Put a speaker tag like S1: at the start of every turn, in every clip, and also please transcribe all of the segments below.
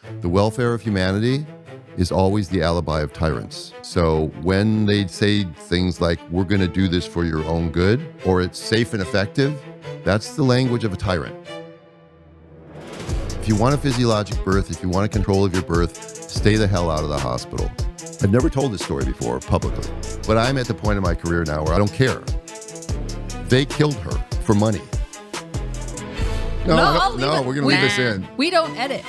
S1: The welfare of humanity is always the alibi of tyrants. So when they say things like, we're going to do this for your own good, or it's safe and effective, that's the language of a tyrant. If you want a physiologic birth, if you want a control of your birth, stay the hell out of the hospital. I've never told this story before publicly, but I'm at the point in my career now where I don't care. They killed her for money. No, we're going to leave this in.
S2: We don't edit.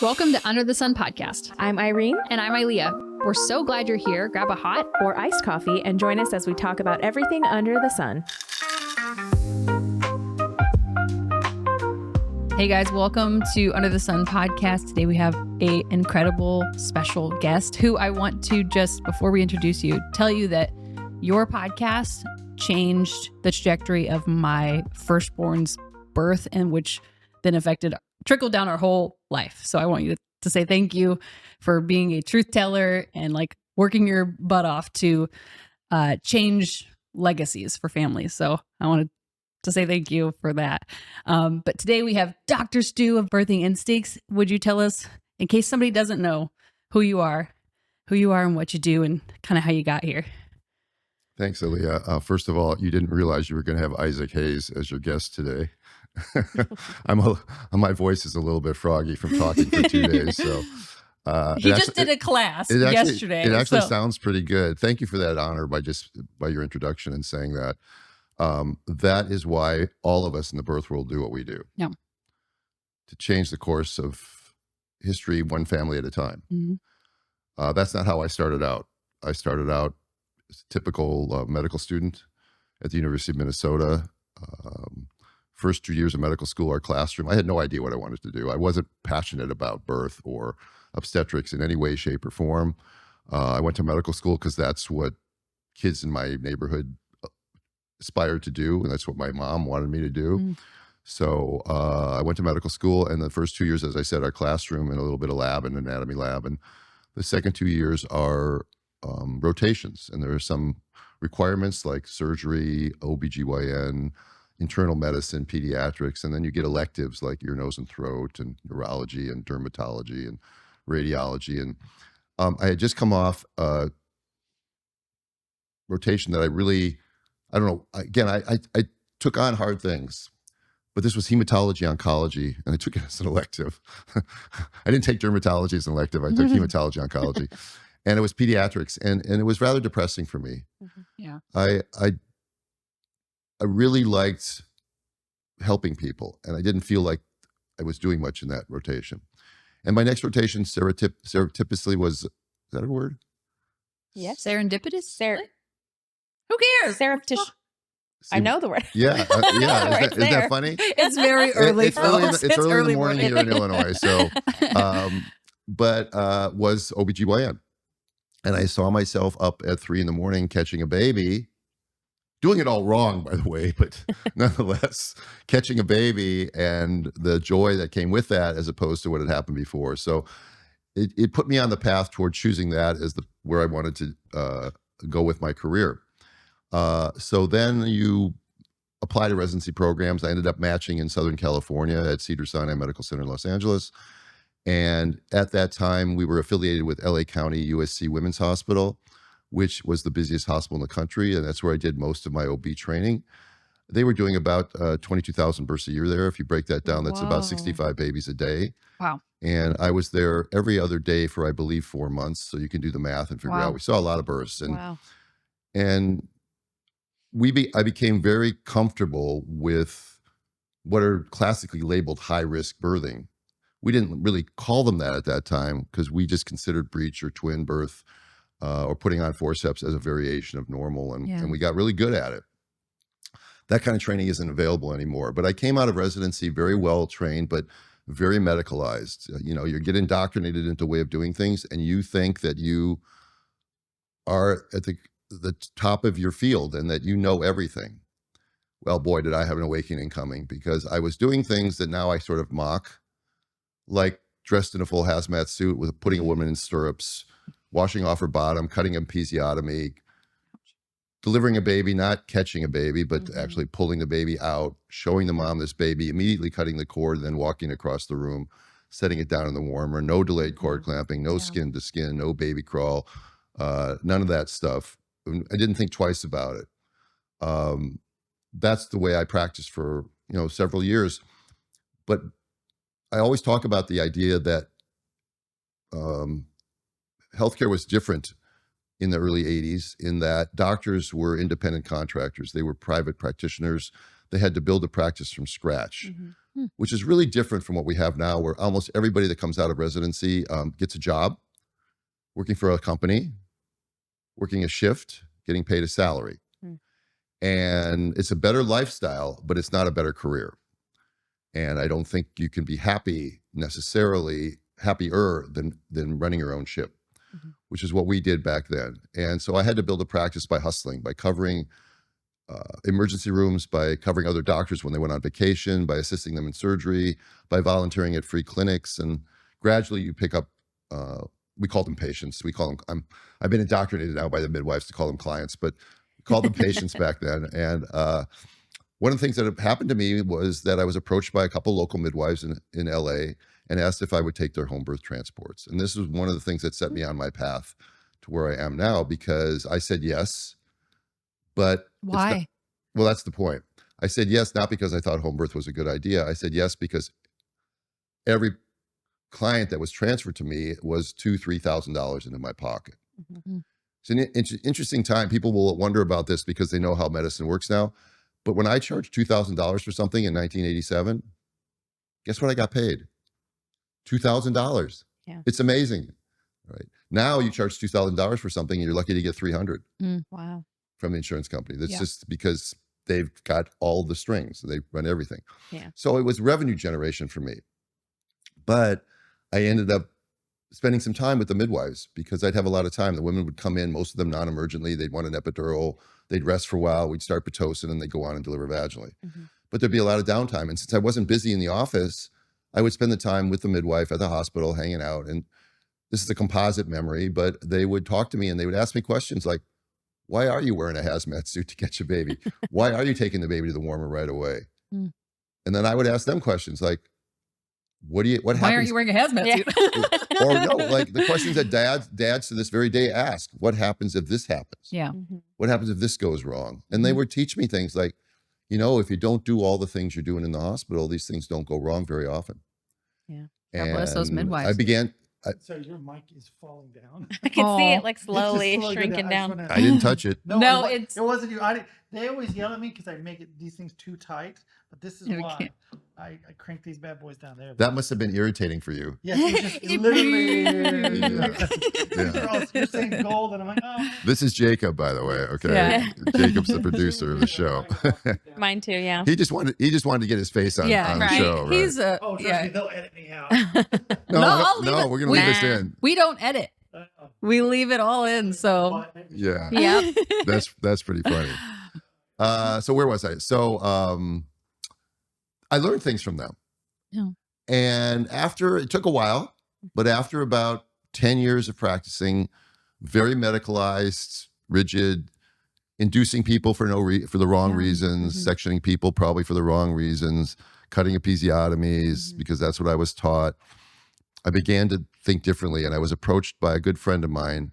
S2: Welcome to Under the Sun podcast.
S3: I'm Irene.
S2: And I'm Ilea. We're so glad you're here. Grab a hot
S3: or iced coffee and join us as we talk about everything under the sun.
S2: Hey guys, welcome to Under the Sun podcast. Today we have an incredible special guest who I want to just, before we introduce you, tell you that your podcast changed the trajectory of my firstborn's birth, and which then trickled down our whole life. So I want you to say thank you for being a truth teller and like working your butt off to change legacies for families. So I wanted to say thank you for that. But today we have Dr. Stu of Birthing Instincts. Would you tell us, in case somebody doesn't know who you are and what you do and kind of how you got here?
S1: Thanks, Ilea. First of all, you didn't realize you were going to have Isaac Hayes as your guest today. My voice is a little bit froggy from talking for 2 days. So
S2: he just did a class yesterday.
S1: It actually sounds pretty good. Thank you for that honor by your introduction and saying that. That is why all of us in the birth world do what we do.
S2: Yeah.
S1: To change the course of history, one family at a time. Mm-hmm. That's not how I started out. I started out as a typical medical student at the University of Minnesota. First 2 years of medical school, our classroom, I had no idea what I wanted to do. I wasn't passionate about birth or obstetrics in any way, shape, or form. I went to medical school because that's what kids in my neighborhood aspired to do, and that's what my mom wanted me to do. Mm. So I went to medical school, and the first 2 years, as I said, our classroom and a little bit of lab and anatomy lab, and the second 2 years are rotations, and there are some requirements like surgery, OBGYN, internal medicine, pediatrics, and then you get electives like ear, nose, and throat, and neurology, and dermatology, and radiology. And I had just come off a rotation that I don't know, again, I took on hard things, but this was hematology oncology, and I took it as an elective. I didn't take dermatology as an elective. I took hematology oncology, and it was pediatrics, and it was rather depressing for me.
S2: Mm-hmm. Yeah.
S1: I really liked helping people, and I didn't feel like I was doing much in that rotation. And my next rotation, serendipitously, was, is that a word?
S3: Yes.
S2: Serendipitous?
S3: Who cares? Serendipitous. I know the word.
S1: Yeah. Is that funny?
S2: It's very early.
S1: It's early in the morning here in Illinois. So, was OBGYN. And I saw myself up at 3 a.m. catching a baby, doing it all wrong, by the way, but nonetheless, catching a baby and the joy that came with that as opposed to what had happened before. So it put me on the path toward choosing that as where I wanted to go with my career. So then you apply to residency programs. I ended up matching in Southern California at Cedars-Sinai Medical Center in Los Angeles. And at that time, we were affiliated with LA County USC Women's Hospital, which was the busiest hospital in the country. And that's where I did most of my OB training. They were doing about 22,000 births a year there. If you break that down, that's about 65 babies a day.
S2: Wow.
S1: And I was there every other day for, I believe, 4 months. So you can do the math and figure out. We saw a lot of births. And I became very comfortable with what are classically labeled high-risk birthing. We didn't really call them that at that time because we just considered breech or twin birth or putting on forceps as a variation of normal, and we got really good at it. That kind of training isn't available anymore. But I came out of residency very well trained, but very medicalized. You get indoctrinated into a way of doing things, and you think that you are at the top of your field and that you know everything. Well, boy, did I have an awakening coming, because I was doing things that now I sort of mock, like dressed in a full hazmat suit with putting a woman in stirrups, washing off her bottom, cutting an episiotomy, delivering a baby, not catching a baby, but actually pulling the baby out, showing the mom this baby, immediately cutting the cord, and then walking across the room, setting it down in the warmer, no delayed cord clamping, no skin to skin, no baby crawl, none of that stuff. I didn't think twice about it. That's the way I practiced for, several years. But I always talk about the idea that healthcare was different in the early 80s in that doctors were independent contractors. They were private practitioners. They had to build a practice from scratch, which is really different from what we have now, where almost everybody that comes out of residency gets a job, working for a company, working a shift, getting paid a salary. And it's a better lifestyle, but it's not a better career. And I don't think you can be happy necessarily, happier than running your own ship, which is what we did back then. And so I had to build a practice by hustling, by covering emergency rooms, by covering other doctors when they went on vacation, by assisting them in surgery, by volunteering at free clinics. And gradually you pick up, we call them patients. We call them, I've been indoctrinated now by the midwives to call them clients, but we called them patients back then. And one of the things that had happened to me was that I was approached by a couple local midwives in LA and asked if I would take their home birth transports. And this was one of the things that set me on my path to where I am now, because I said yes, but
S2: why?
S1: Well, that's the point. I said yes, not because I thought home birth was a good idea. I said yes because every client that was transferred to me was $2,000, $3,000 into my pocket. It's an interesting time. People will wonder about this because they know how medicine works now. But when I charged $2,000 for something in 1987, guess what I got paid? $2,000.
S3: Yeah.
S1: It's amazing, right? Now you charge $2,000 for something and you're lucky to get 300
S3: Wow.
S1: from the insurance company. That's just because they've got all the strings. They run everything.
S3: Yeah.
S1: So it was revenue generation for me. But I ended up spending some time with the midwives because I'd have a lot of time. The women would come in, most of them non-emergently. They'd want an epidural. They'd rest for a while. We'd start Pitocin and they'd go on and deliver vaginally. But there'd be a lot of downtime. And since I wasn't busy in the office, I would spend the time with the midwife at the hospital hanging out. And this is a composite memory, but they would talk to me and they would ask me questions like, why are you wearing a hazmat suit to catch a baby? Why are you taking the baby to the warmer right away? And then I would ask them questions like, what happens?
S2: Why aren't you wearing a hazmat suit?
S1: Or no, like the questions that dads to this very day ask, what happens if this happens?
S2: Yeah.
S1: What happens if this goes wrong? And they would teach me things like, if you don't do all the things you're doing in the hospital, these things don't go wrong very often.
S3: Yeah.
S2: God bless those midwives.
S1: I began.
S4: Sorry, your mic is falling down.
S3: I can see it like
S4: It's just
S3: slowly
S4: slowly
S3: shrinking
S4: down.
S3: down.
S1: I didn't touch it.
S2: No,
S4: it wasn't you. They always yell at me because I make these things too tight. But this is why I crank these bad boys down there.
S1: That must have been irritating for you.
S4: Yes, it's just literally. You're saying gold, and I'm like, oh.
S1: This is Jacob, by the way. Okay,
S2: Yeah.
S1: Jacob's the producer of the show.
S3: Mine too, yeah.
S1: He just wanted to get his face on the show. Right?
S2: He's a
S4: Oh, trust me, they'll edit me out.
S1: No, we're gonna leave this in.
S2: We don't edit. We leave it all in. So
S1: yeah, that's pretty funny. So where was I? So I learned things from them.
S2: Yeah.
S1: And it took a while, but after about 10 years of practicing, very medicalized, rigid, inducing people for the wrong reasons, sectioning people probably for the wrong reasons, cutting episiotomies because that's what I was taught. I began to think differently, and I was approached by a good friend of mine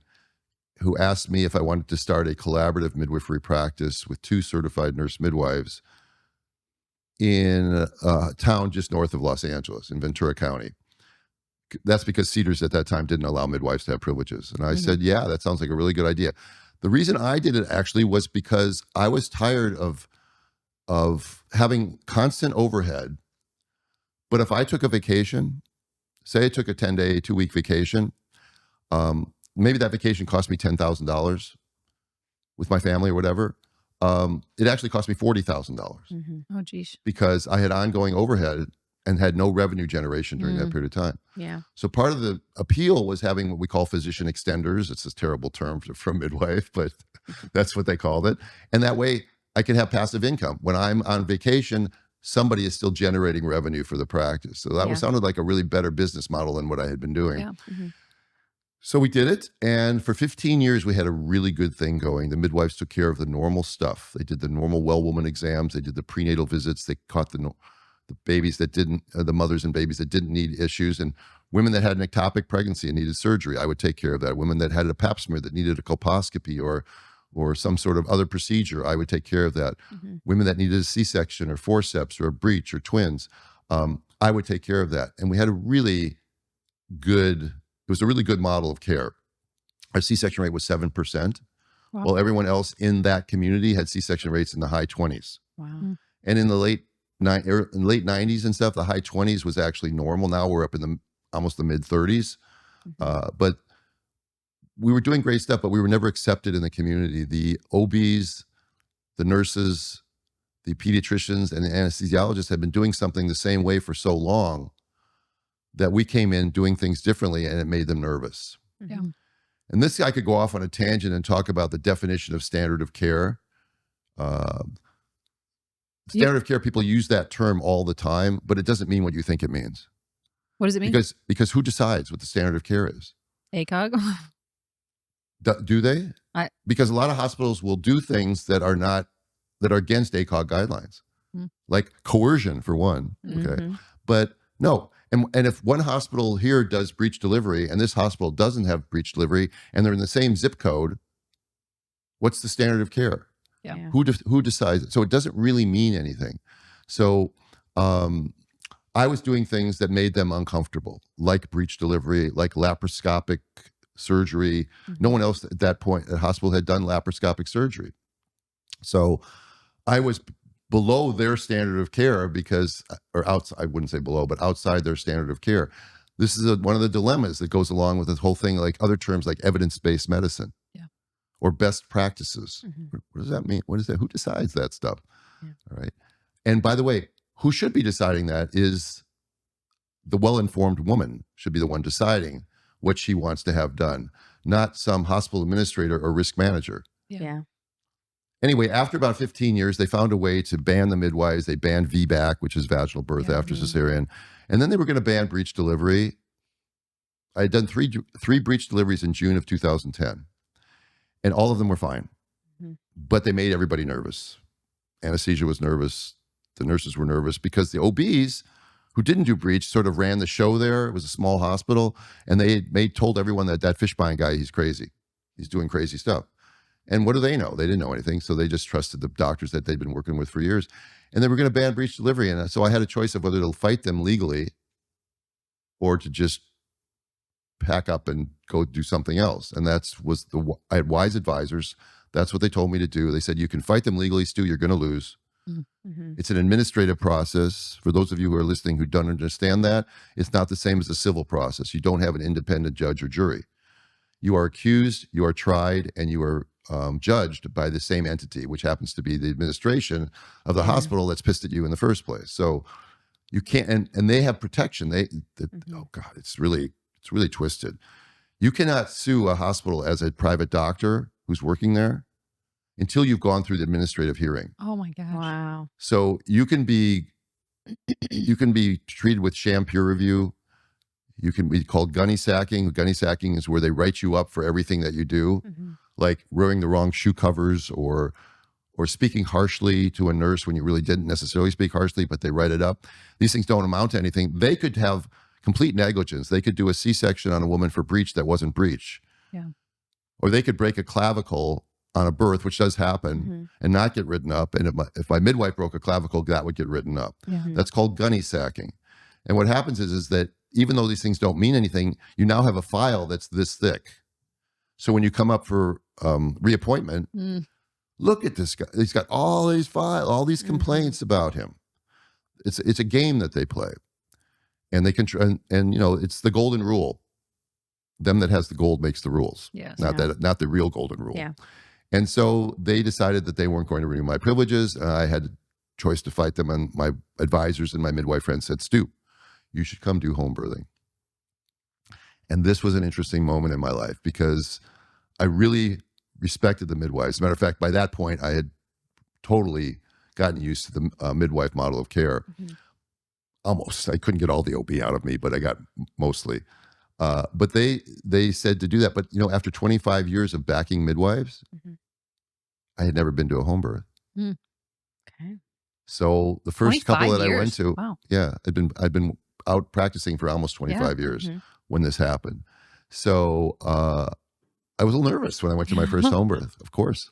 S1: who asked me if I wanted to start a collaborative midwifery practice with 2 certified nurse midwives in a town just north of Los Angeles in Ventura County. That's because Cedars at that time didn't allow midwives to have privileges. And I said, yeah, that sounds like a really good idea. The reason I did it actually was because I was tired of having constant overhead. But if I took a vacation, say I took a 10-day, 2-week vacation, maybe that vacation cost me $10,000 with my family or whatever. It actually cost me $40,000
S2: oh geez,
S1: because I had ongoing overhead and had no revenue generation during that period of time.
S3: Yeah.
S1: So part of the appeal was having what we call physician extenders. It's a terrible term for midwife, but that's what they called it. And that way I could have passive income. When I'm on vacation, somebody is still generating revenue for the practice. So that sounded like a really better business model than what I had been doing.
S2: yeah.
S1: So we did it, and for 15 years, we had a really good thing going. The midwives took care of the normal stuff. They did the normal well woman exams. They did the prenatal visits. They caught the babies that didn't, the mothers and babies that didn't need issues, and women that had an ectopic pregnancy and needed surgery, I would take care of that. Women that had a pap smear that needed a colposcopy or some sort of other procedure, I would take care of that. Women that needed a C-section or forceps or a breech or twins, I would take care of that. And we had it was a really good model of care. Our C-section rate was 7%.
S2: Wow.
S1: While everyone else in that community had C-section rates in the high 20s.
S3: Wow.
S1: And in the late 90s and stuff, the high 20s was actually normal. Now we're up in almost the mid 30s. But we were doing great stuff, but we were never accepted in the community. The OBs, the nurses, the pediatricians, and the anesthesiologists had been doing something the same way for so long that we came in doing things differently, and it made them nervous.
S2: Yeah.
S1: And this guy could go off on a tangent and talk about the definition of standard of care. Standard of care, people use that term all the time, but it doesn't mean what you think it means.
S2: What does it mean?
S1: Because who decides what the standard of care is?
S2: ACOG?
S1: Do they? Because a lot of hospitals will do things that are against ACOG guidelines, like coercion for one. Okay, but no. And if one hospital here does breech delivery and this hospital doesn't have breech delivery and they're in the same zip code, what's the standard of care?
S2: Yeah.
S1: Who decides it? So it doesn't really mean anything. So I was doing things that made them uncomfortable, like breech delivery, like laparoscopic surgery. No one else at that point at hospital had done laparoscopic surgery. So I was below their standard of care I wouldn't say below, but outside their standard of care. This is one of the dilemmas that goes along with this whole thing, like other terms like evidence-based medicine or best practices. What does that mean? What is that? Who decides that stuff? All right. And by the way, who should be deciding that is the well-informed woman should be the one deciding what she wants to have done, not some hospital administrator or risk manager.
S3: Yeah.
S1: Anyway, after about 15 years, they found a way to ban the midwives. They banned VBAC, which is vaginal birth after cesarean. And then they were going to ban breech delivery. I had done three breech deliveries in June of 2010. And all of them were fine. But they made everybody nervous. Anesthesia was nervous. The nurses were nervous because the OBs who didn't do breech sort of ran the show there. It was a small hospital. And they told everyone that Fischbein guy, he's crazy. He's doing crazy stuff. And what do they know? They didn't know anything. So they just trusted the doctors that they'd been working with for years. And they were going to ban breech delivery. And so I had a choice of whether to fight them legally or to just pack up and go do something else. And I had wise advisors. That's what they told me to do. They said, you can fight them legally, Stu, you're going to lose. It's an administrative process. For those of you who are listening who don't understand that, it's not the same as a civil process. You don't have an independent judge or jury. You are accused, you are tried, and you are judged by the same entity, which happens to be the administration of the hospital that's pissed at you in the first place. So you can't, and they have protection. Oh God, it's really twisted. You cannot sue a hospital as a private doctor who's working there until you've gone through the administrative hearing.
S2: Oh my gosh.
S3: Wow.
S1: So you can be treated with sham peer review. You can be called gunny sacking. Gunny sacking is where they write you up for everything that you do, like wearing the wrong shoe covers or speaking harshly to a nurse when you really didn't necessarily speak harshly, but they write it up. These things don't amount to anything. They could have complete negligence. They could do a C-section on a woman for breech that wasn't breech.
S2: Yeah.
S1: Or they could break a clavicle on a birth, which does happen, and not get written up. And if my midwife broke a clavicle, that would get written up. That's called gunny sacking. And what happens is that even though these things don't mean anything, you now have a file that's this thick. So when you come up for reappointment, look at this guy. He's got all these files, all these complaints about him. It's a game that they play. And they can, and it's the golden rule. Them that has the gold makes the rules.
S2: Yes.
S1: Not the real golden rule.
S3: Yeah.
S1: And so they decided that they weren't going to renew my privileges. I had a choice to fight them, and my advisors and my midwife friends said, Stu, you should come do home birthing. And this was an interesting moment in my life because I really respected the midwives. As a matter of fact, by that point, I had totally gotten used to the midwife model of care. Almost. I couldn't get all the OB out of me, but I got mostly. But they said to do that. But, after 25 years of backing midwives, I had never been to a home birth.
S3: Okay.
S1: So the first couple that I went to,
S2: wow.
S1: yeah, I'd been out practicing for almost 25 years when this happened. So I was a little nervous when I went to my first home birth, of course,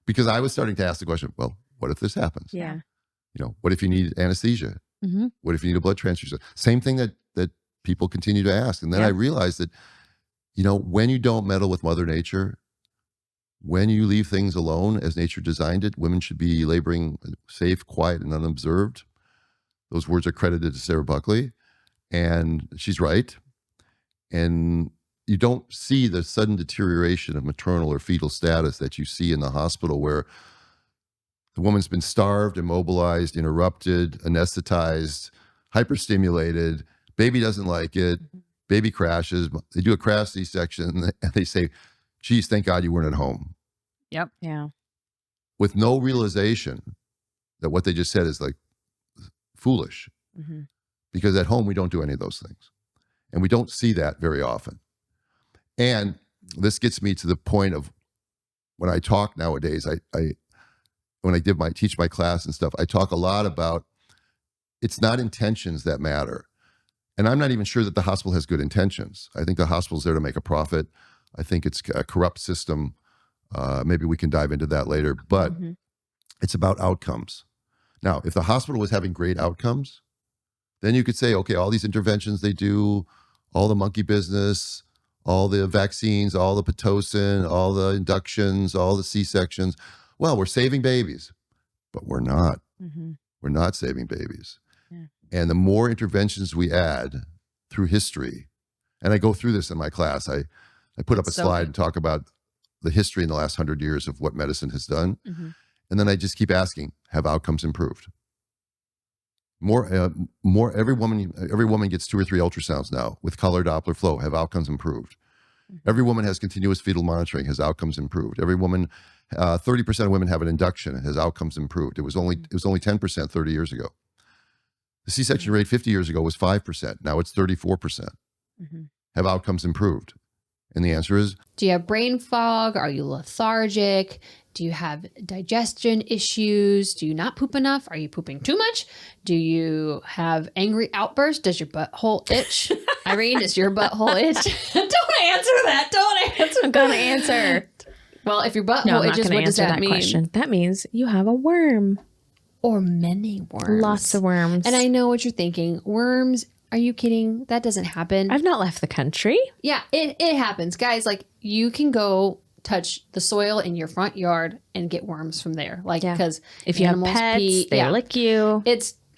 S1: because I was starting to ask the question, well, what if this happens?
S3: Yeah.
S1: You know, what if you need anesthesia? What if you need a blood transfusion? Same thing that people continue to ask. And then I realized that, you know, when you don't meddle with Mother Nature, when you leave things alone as nature designed it, women should be laboring safe, quiet, and unobserved. Those words are credited to Sarah Buckley, and she's right. And you don't see the sudden deterioration of maternal or fetal status that you see in the hospital, where the woman's been starved, immobilized, interrupted, anesthetized, hyperstimulated. Baby doesn't like it. Baby crashes. They do a crash C-section, and they say, geez, thank God you weren't at home.
S2: Yep.
S3: Yeah.
S1: With no realization that what they just said is like foolish. Because at home, we don't do any of those things. And we don't see that very often. And this gets me to the point of when I talk nowadays, when I teach my class and stuff, I talk a lot about it's not intentions that matter. And I'm not even sure that the hospital has good intentions. I think the hospital's there to make a profit. I think it's a corrupt system. Maybe we can dive into that later, but it's about outcomes. Now, if the hospital was having great outcomes, then you could say, okay, all these interventions they do, all the monkey business, all the vaccines, all the Pitocin, all the inductions, all the C-sections. Well, we're saving babies, but we're not. We're not saving babies. And the more interventions we add through history, and I go through this in my class, I put up a slide and talk about the history in the last 100 years of what medicine has done. And then I just keep asking, have outcomes improved? Every woman gets 2 or 3 ultrasounds now with color Doppler flow. Have outcomes improved? Every woman has continuous fetal monitoring. Has outcomes improved? Every woman, 30% of women have an induction. Has outcomes improved? It was only 10% 30 years ago. The C-section rate 50 years ago was 5%. Now it's 34%. Have outcomes improved? And the answer is,
S5: do you have brain fog? Are you lethargic? Do you have digestion issues? Do you not poop enough? Are you pooping too much? Do you have angry outbursts? Does your butthole itch? Irene, does your butthole itch? Don't answer that. Don't answer.
S3: I'm going to answer.
S5: Well, if your butthole itches, what does that mean?
S3: Question. That means you have a worm.
S5: Or many worms.
S3: Lots of worms.
S5: And I know what you're thinking. Worms. Are you kidding? That doesn't happen.
S3: I've not left the country.
S5: Yeah, it happens. Guys, like, you can go touch the soil in your front yard and get worms from there. Like, because
S3: if you have pets, they lick you.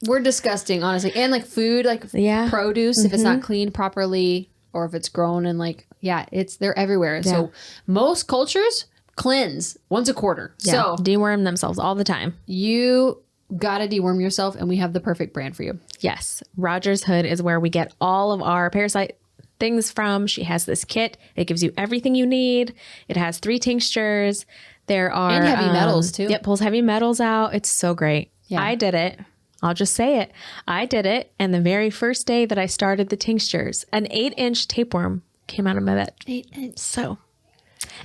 S5: We're disgusting, honestly. And like food, like produce, if it's not cleaned properly or if it's grown and like, they're everywhere. Yeah. So most cultures cleanse once a quarter.
S3: Yeah. So deworm themselves all the time.
S5: You gotta deworm yourself, and we have the perfect brand for you.
S3: Yes. Rogers Hood is where we get all of our parasite things from. She has this kit. It gives you everything you need. It has 3 tinctures. There are...
S5: And heavy metals, too.
S3: It pulls heavy metals out. It's so great. Yeah. I did it. I'll just say it. I did it. And the very first day that I started the tinctures, an 8-inch tapeworm came out of my butt.
S5: 8 inch.
S3: So...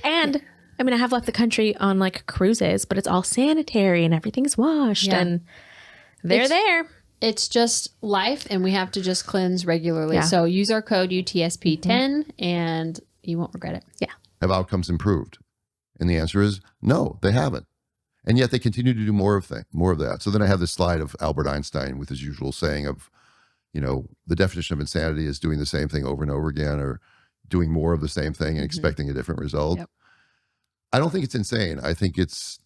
S3: And... I mean, I have left the country on like cruises, but it's all sanitary and everything's washed and they're there.
S5: It's just life, and we have to just cleanse regularly. Yeah. So use our code UTSP10 and you won't regret it.
S3: Yeah.
S1: Have outcomes improved? And the answer is no, they haven't. And yet they continue to do more of that. So then I have this slide of Albert Einstein with his usual saying of, you know, the definition of insanity is doing the same thing over and over again, or doing more of the same thing and expecting a different result. Yep. I don't think it's insane. I think it's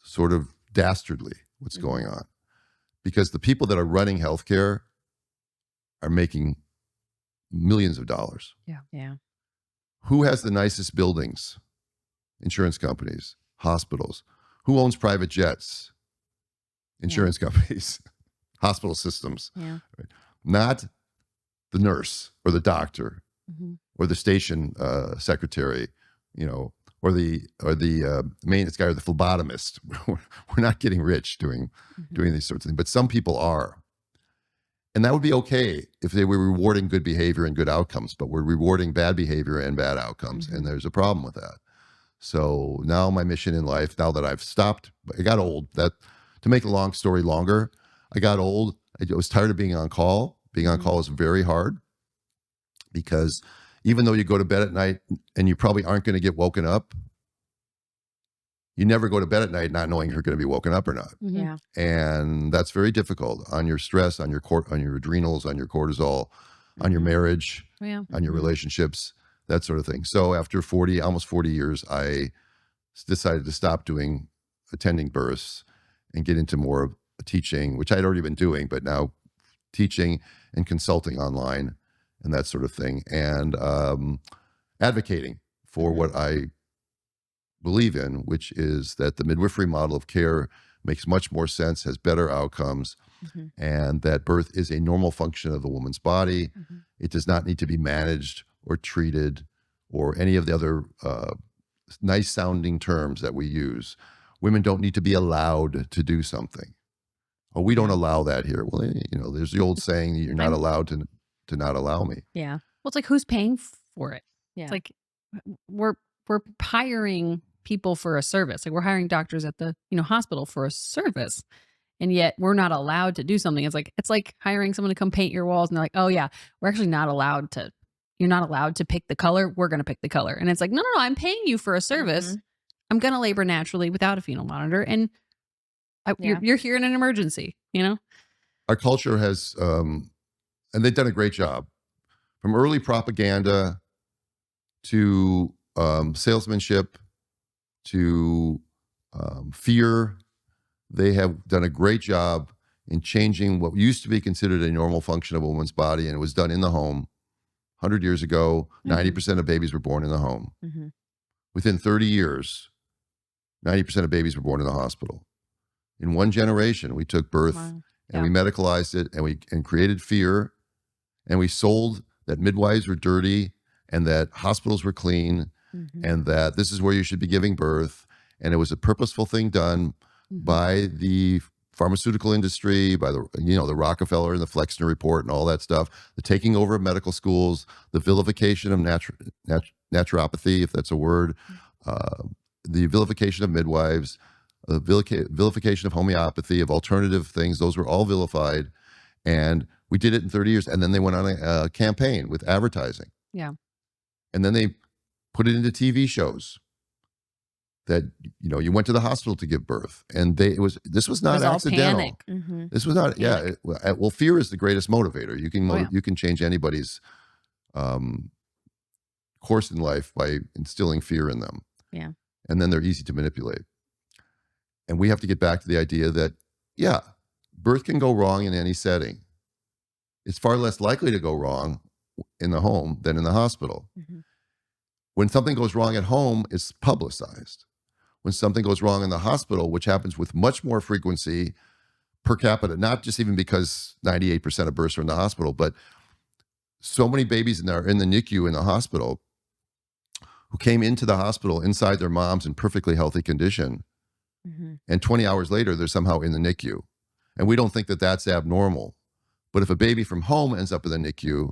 S1: sort of dastardly what's going on, because the people that are running healthcare are making millions of dollars.
S2: Yeah. Yeah.
S1: Who has the nicest buildings? Insurance companies, hospitals. Who owns private jets? Insurance companies, hospital systems. Yeah. Right? Not the nurse or the doctor or the station secretary, you know, or the maintenance guy or the phlebotomist. We're not getting rich doing these sorts of things, but some people are. And that would be okay if they were rewarding good behavior and good outcomes, but we're rewarding bad behavior and bad outcomes, and there's a problem with that. So now my mission in life, now that I've stopped, I got old, that To make a long story longer, I got old. I was tired of being on call. Being on call is very hard because even though you go to bed at night and you probably aren't going to get woken up, you never go to bed at night not knowing you're going to be woken up or not.
S3: Yeah.
S1: And that's very difficult on your stress, on your adrenals, on your cortisol, on your marriage, on your relationships, that sort of thing. So after almost 40 years, I decided to stop attending births and get into more of teaching, which I'd already been doing, but now teaching and consulting online and that sort of thing, and advocating for what I believe in, which is that the midwifery model of care makes much more sense, has better outcomes, and that birth is a normal function of the woman's body. It does not need to be managed or treated or any of the other nice sounding terms that we use. Women don't need to be allowed to do something. Oh, we don't allow that here. Well, there's the old saying, you're not allowed to not allow me.
S2: Yeah. Well, it's like, who's paying for it?
S3: Yeah.
S2: It's like we're hiring people for a service. Like, we're hiring doctors at the hospital for a service, and yet we're not allowed to do something. It's like hiring someone to come paint your walls, and they're like, oh yeah, we're actually not allowed to. You're not allowed to pick the color. We're going to pick the color. And it's like, no, I'm paying you for a service. I'm going to labor naturally without a fetal monitor, and you're here in an emergency.
S1: Our culture has, and they've done a great job, from early propaganda to salesmanship to fear. They have done a great job in changing what used to be considered a normal function of a woman's body, and it was done in the home. 100 years ago, 90% of babies were born in the home. Within 30 years, 90% of babies were born in the hospital. In one generation, we took birth and we medicalized it, and created fear, and we sold that midwives were dirty and that hospitals were clean and that this is where you should be giving birth. And it was a purposeful thing done by the pharmaceutical industry, by the Rockefeller and the Flexner Report and all that stuff, the taking over of medical schools, the vilification of naturopathy, if that's a word, the vilification of midwives, the vilification of homeopathy, of alternative things. Those were all vilified. And we did it in 30 years. And then they went on a campaign with advertising.
S2: Yeah.
S1: And then they put it into TV shows that, you went to the hospital to give birth. And this was not accidental. This was not, well, fear is the greatest motivator. You can, you can change anybody's course in life by instilling fear in them.
S2: Yeah.
S1: And then they're easy to manipulate. And we have to get back to the idea that, birth can go wrong in any setting. It's far less likely to go wrong in the home than in the hospital. When something goes wrong at home, it's publicized. When something goes wrong in the hospital, which happens with much more frequency per capita, not just even because 98% of births are in the hospital, but so many babies in the NICU in the hospital who came into the hospital inside their moms in perfectly healthy condition, and 20 hours later, they're somehow in the NICU. And we don't think that that's abnormal. But if a baby from home ends up in the NICU,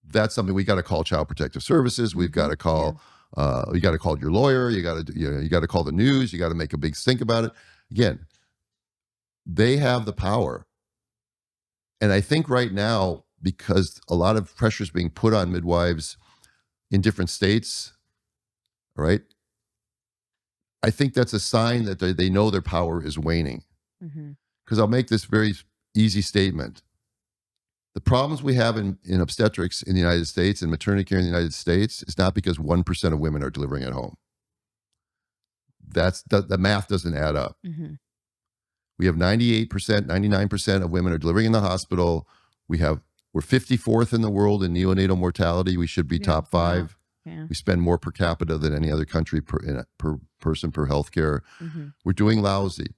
S1: that's something we got to call Child Protective Services. We've got to call, you got to call your lawyer. You got to call the news. You got to make a big stink about it. Again, they have the power. And I think right now, because a lot of pressure is being put on midwives in different states, right? I think that's a sign that they know their power is waning. Because I'll make this very easy statement. The problems we have in obstetrics in the United States and maternity care in the United States is not because 1% of women are delivering at home. The math doesn't add up. We have 98%, 99% of women are delivering in the hospital. We're 54th in the world in neonatal mortality. We should be top 5. We spend more per capita than any other country per person per healthcare. We're doing lousy.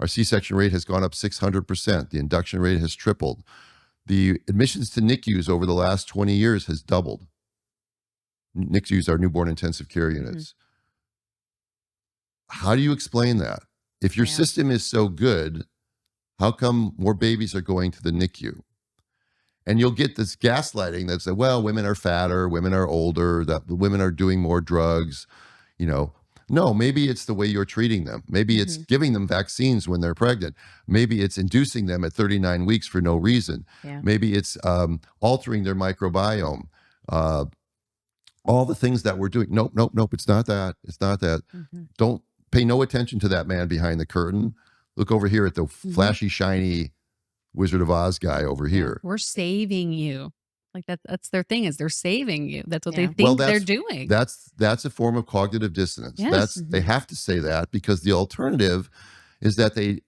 S1: Our C-section rate has gone up 600%. The induction rate has tripled. The admissions to NICUs over the last 20 years has doubled. NICUs are newborn intensive care units. How do you explain that? If your system is so good, how come more babies are going to the NICU? And you'll get this gaslighting that says, well, women are fatter, women are older, that women are doing more drugs, No, maybe it's the way you're treating them. Maybe it's giving them vaccines when they're pregnant. Maybe it's inducing them at 39 weeks for no reason.
S3: Yeah.
S1: Maybe it's altering their microbiome. All the things that we're doing. Nope. It's not that. It's not that. Don't pay no attention to that man behind the curtain. Look over here at the flashy, shiny Wizard of Oz guy over here.
S2: We're saving you. Like that's their thing, is they're saving you. That's what they think they're doing.
S1: That's a form of cognitive dissonance.
S2: Yes.
S1: They have to say that, because the alternative is that they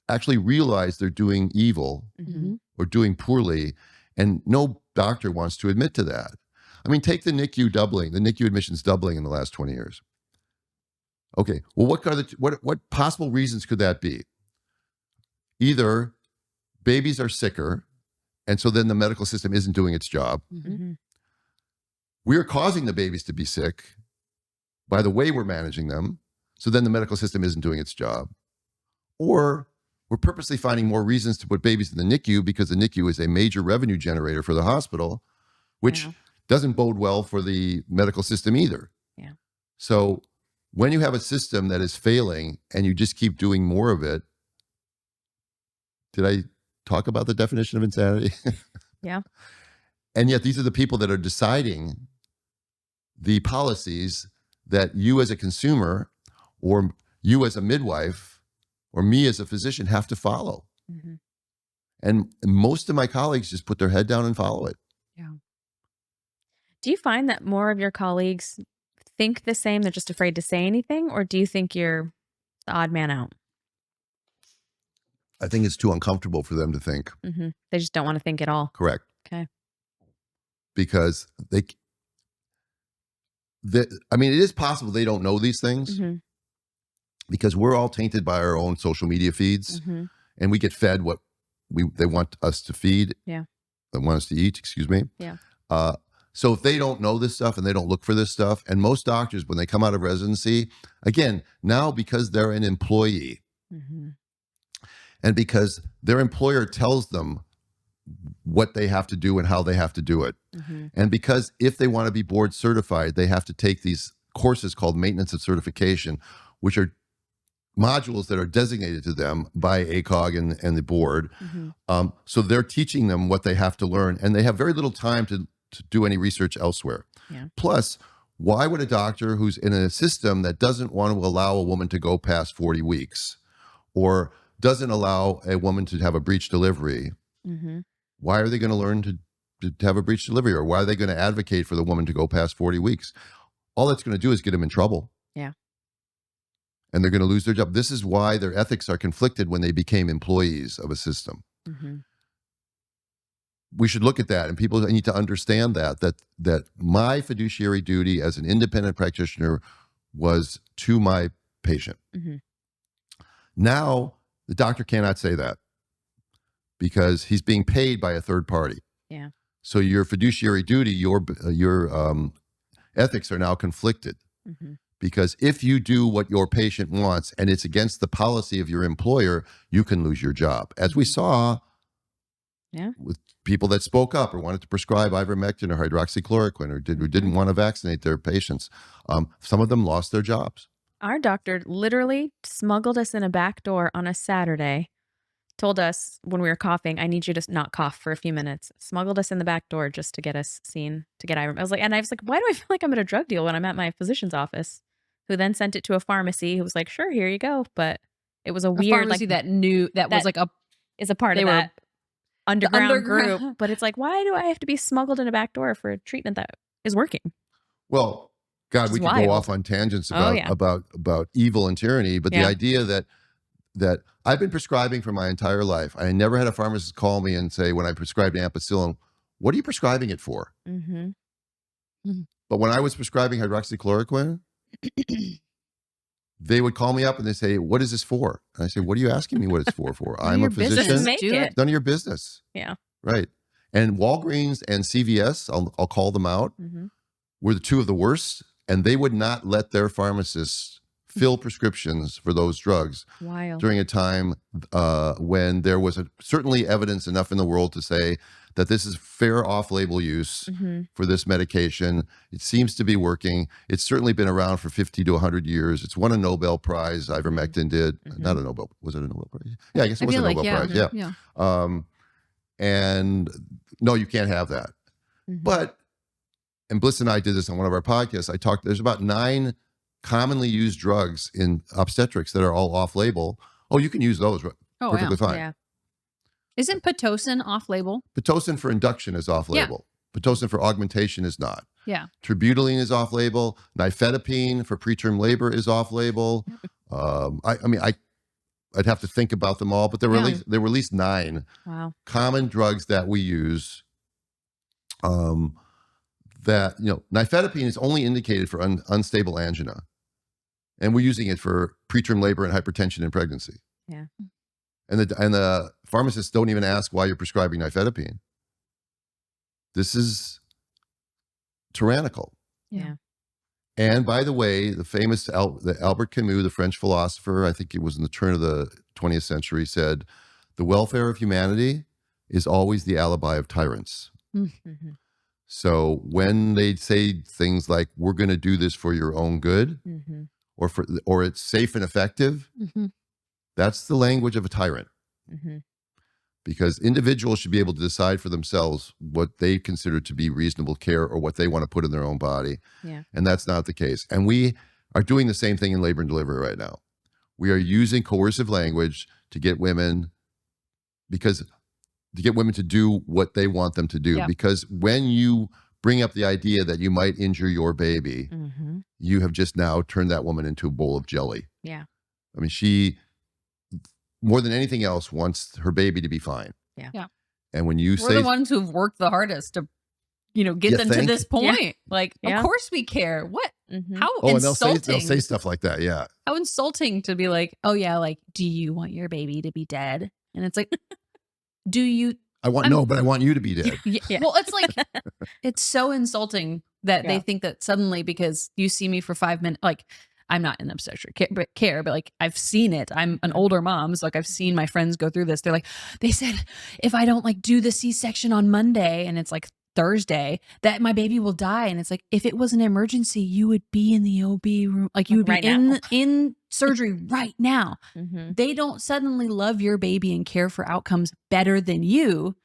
S1: actually realize they're doing evil or doing poorly, and no doctor wants to admit to that. I mean, take the NICU admissions doubling in the last 20 years. Okay, well, what possible reasons could that be? Either babies are sicker, and so then the medical system isn't doing its job. We're causing the babies to be sick by the way we're managing them, so then the medical system isn't doing its job. Or we're purposely finding more reasons to put babies in the NICU, because the NICU is a major revenue generator for the hospital, which doesn't bode well for the medical system either.
S3: Yeah.
S1: So when you have a system that is failing and you just keep doing more of it, did I talk about the definition of insanity?
S3: Yeah.
S1: And yet these are the people that are deciding the policies that you as a consumer, or you as a midwife, or me as a physician have to follow. And most of my colleagues just put their head down and follow it.
S2: Yeah.
S3: Do you find that more of your colleagues think the same? They're just afraid to say anything? Or do you think you're the odd man out?
S1: I think it's too uncomfortable for them to think.
S3: They just don't want to think at all.
S1: Correct.
S3: Okay.
S1: Because it is possible they don't know these things, because we're all tainted by our own social media feeds, and we get fed what they want us to feed.
S3: Yeah.
S1: They want us to eat, excuse me.
S3: Yeah.
S1: So if they don't know this stuff and they don't look for this stuff, and most doctors, when they come out of residency, again, now because they're an employee, and because their employer tells them what they have to do and how they have to do it. And because if they want to be board certified, they have to take these courses called maintenance of certification, which are modules that are designated to them by ACOG and the board. So they're teaching them what they have to learn, and they have very little time to do any research elsewhere.
S3: Yeah.
S1: Plus, why would a doctor who's in a system that doesn't want to allow a woman to go past 40 weeks, or doesn't allow a woman to have a breech delivery, why are they going to learn to have a breech delivery? Or why are they going to advocate for the woman to go past 40 weeks? All that's going to do is get them in trouble.
S3: Yeah.
S1: And they're going to lose their job. This is why their ethics are conflicted when they became employees of a system. We should look at that, and people need to understand that my fiduciary duty as an independent practitioner was to my patient. Now, the doctor cannot say that, because he's being paid by a third party.
S3: Yeah.
S1: So your fiduciary duty, your ethics are now conflicted. Because if you do what your patient wants and it's against the policy of your employer, you can lose your job. As we saw with people that spoke up or wanted to prescribe ivermectin or hydroxychloroquine, or didn't want to vaccinate their patients. Some of them lost their jobs.
S3: Our doctor literally smuggled us in a back door on a Saturday, told us when we were coughing, I need you to not cough for a few minutes. Smuggled us in the back door just to get us seen, to get ivermectin. I was like, why do I feel like I'm at a drug deal when I'm at my physician's office? Who then sent it to a pharmacy who was like, sure, here you go. But it was a weird
S2: pharmacy that knew that was like
S3: is a part of that underground group. But it's like, why do I have to be smuggled in a back door for a treatment that is working?
S1: Well, God, we could go off on tangents about evil and tyranny, but the idea that I've been prescribing for my entire life. I never had a pharmacist call me and say, when I prescribed ampicillin, what are you prescribing it for? But when I was prescribing hydroxychloroquine, they would call me up and they say, what is this for? And I say, what are you asking me what it's for? I'm a physician. It's none of your business.
S3: Yeah.
S1: Right. And Walgreens and CVS, I'll call them out, were the two of the worst. And they would not let their pharmacists fill prescriptions for those drugs during a time when there was certainly evidence enough in the world to say that this is fair off-label use for this medication. It seems to be working. It's certainly been around for 50 to 100 years. It's won a Nobel Prize. Ivermectin did. Not a Nobel. Was it a Nobel Prize? Yeah, I guess it was a Nobel Prize. Yeah. And no, you can't have that. But, and Bliss and I did this on one of our podcasts. There's about 9 commonly used drugs in obstetrics that are all off-label. Oh, you can use those perfectly fine.
S3: Yeah.
S2: Isn't Pitocin off-label?
S1: Pitocin for induction is off-label. Pitocin for augmentation is not.
S2: Yeah.
S1: Terbutaline is off-label. Nifedipine for preterm labor is off-label. I'd have to think about them all, but there were at least 9 common drugs that we use. That nifedipine is only indicated for unstable angina, and we're using it for preterm labor and hypertension in pregnancy.
S3: Yeah.
S1: And the pharmacists don't even ask why you're prescribing nifedipine. This is tyrannical.
S3: Yeah.
S1: And by the way, the famous Albert Camus, the French philosopher, I think it was in the turn of the 20th century, said, "The welfare of humanity is always the alibi of tyrants." So when they say things like, "We're going to do this for your own good," or it's safe and effective, that's the language of a tyrant. Because individuals should be able to decide for themselves what they consider to be reasonable care or what they want to put in their own body.
S3: Yeah.
S1: And that's not the case. And we are doing the same thing in labor and delivery right now. We are using coercive language to get women to do what they want them to do. Yeah. Because when you bring up the idea that you might injure your baby, you have just now turned that woman into a bowl of jelly.
S3: Yeah.
S1: I mean, she, more than anything else, wants her baby to be fine.
S3: Yeah.
S1: And when you
S2: we're the ones who've worked the hardest to, get them to this point. Yeah. Like, of course we care. What? How insulting.
S1: And they'll say stuff like that. Yeah.
S2: How insulting to be like, oh yeah, like, do you want your baby to be dead? And it's like, do you?
S1: But I want you to be dead.
S2: Yeah. Well, it's like, it's so insulting that they think that suddenly because you see me for 5 minutes, like, I'm not in obstetric care, but like I've seen it. I'm an older mom, so like I've seen my friends go through this. They're like, they said if I don't like do the C-section on Monday and it's like Thursday, that my baby will die. And it's like, if it was an emergency, you would be in the OB room, like you would be in surgery right now. They don't suddenly love your baby and care for outcomes better than you.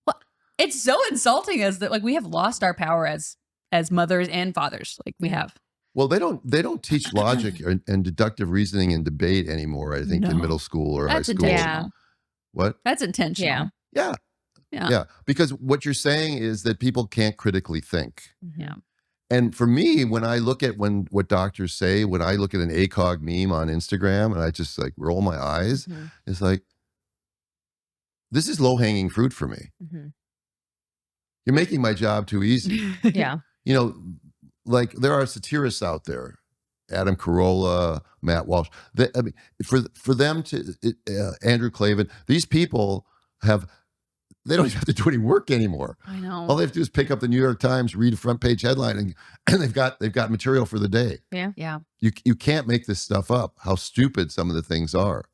S2: Well, it's so insulting as that like we have lost our power as mothers and fathers. Like we have.
S1: Well, they don't teach logic and deductive reasoning and debate anymore, I think, in middle school or high school.
S2: Intentional.
S1: What?
S2: That's intentional.
S1: Yeah. Because what you're saying is that people can't critically think.
S2: Yeah.
S1: And for me, when I look at what doctors say, when I look at an ACOG meme on Instagram and I just like roll my eyes, it's like, this is low-hanging fruit for me. You're making my job too easy.
S3: Yeah.
S1: Like there are satirists out there, Adam Carolla, Matt Walsh. For them to Andrew Clavin, these people they don't even have to do any work anymore.
S2: I know.
S1: All they have to do is pick up the New York Times, read a front page headline, and they've got material for the day.
S3: Yeah.
S1: You can't make this stuff up. How stupid some of the things are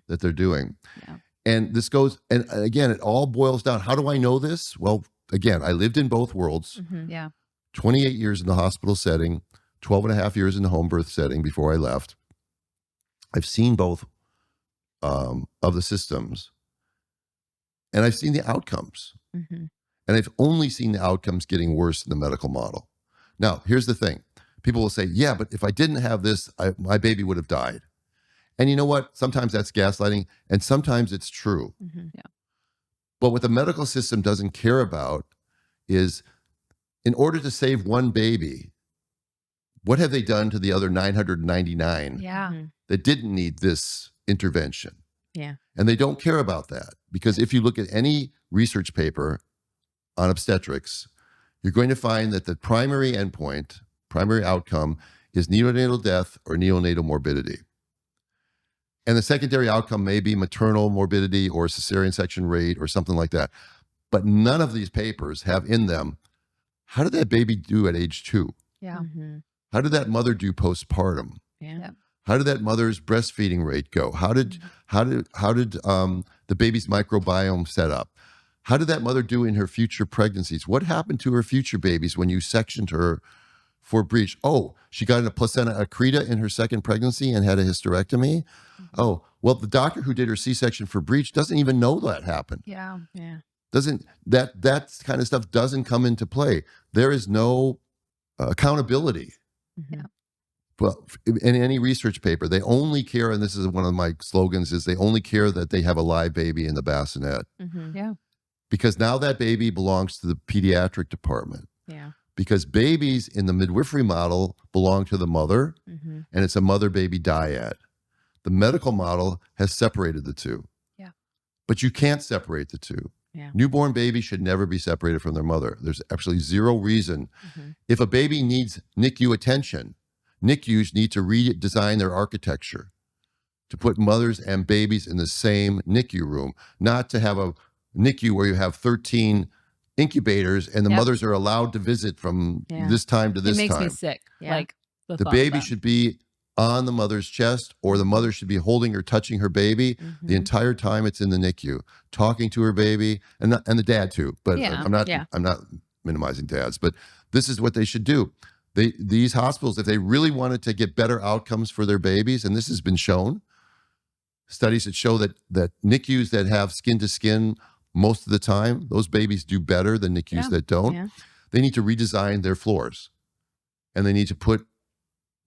S1: that they're doing.
S2: Yeah.
S1: And this goes, and again, it all boils down. How do I know this? Well, again, I lived in both worlds.
S2: Yeah.
S1: 28 years in the hospital setting, 12 and a half years in the home birth setting before I left. I've seen both of the systems, and I've seen the outcomes. And I've only seen the outcomes getting worse in the medical model. Now, here's the thing. People will say, yeah, but if I didn't have this, my baby would have died. And you know what? Sometimes that's gaslighting, and sometimes it's true.
S2: Yeah.
S1: But what the medical system doesn't care about is, in order to save one baby, what have they done to the other 999 that didn't need this intervention?
S3: Yeah.
S1: And they don't care about that, because if you look at any research paper on obstetrics, you're going to find that the primary endpoint, primary outcome, is neonatal death or neonatal morbidity. And the secondary outcome may be maternal morbidity or cesarean section rate or something like that. But none of these papers have in them, how did that baby do at age 2?
S2: Yeah.
S1: How did that mother do postpartum?
S3: Yeah.
S1: How did that mother's breastfeeding rate go? How did the baby's microbiome set up? How did that mother do in her future pregnancies? What happened to her future babies when you sectioned her for breech? Oh, she got a placenta accreta in her second pregnancy and had a hysterectomy. Oh, well, the doctor who did her C-section for breech doesn't even know that happened.
S2: Yeah.
S1: Doesn't that kind of stuff doesn't come into play. There is no accountability.
S2: Yeah.
S1: Well, in any research paper, they only care, and this is one of my slogans, is they only care that they have a live baby in the bassinet.
S2: Yeah.
S1: Because now that baby belongs to the pediatric department.
S3: Yeah.
S1: Because babies in the midwifery model belong to the mother, and it's a mother-baby dyad. The medical model has separated the two.
S2: Yeah.
S1: But you can't separate the two.
S3: Yeah.
S1: Newborn babies should never be separated from their mother. There's absolutely zero reason. If a baby needs NICU attention, NICUs need to redesign their architecture to put mothers and babies in the same NICU room, not to have a NICU where you have 13 incubators and the mothers are allowed to visit from this time to this time.
S2: It makes me sick.
S3: Yeah.
S2: Like
S1: the baby should be on the mother's chest, or the mother should be holding or touching her baby the entire time it's in the NICU, talking to her baby, and the dad too. But I'm not minimizing dads, but this is what they should do. These hospitals, if they really wanted to get better outcomes for their babies, and this has been shown, studies that show that NICUs that have skin to skin most of the time, those babies do better than NICUs that don't.
S3: Yeah.
S1: They need to redesign their floors, and they need to put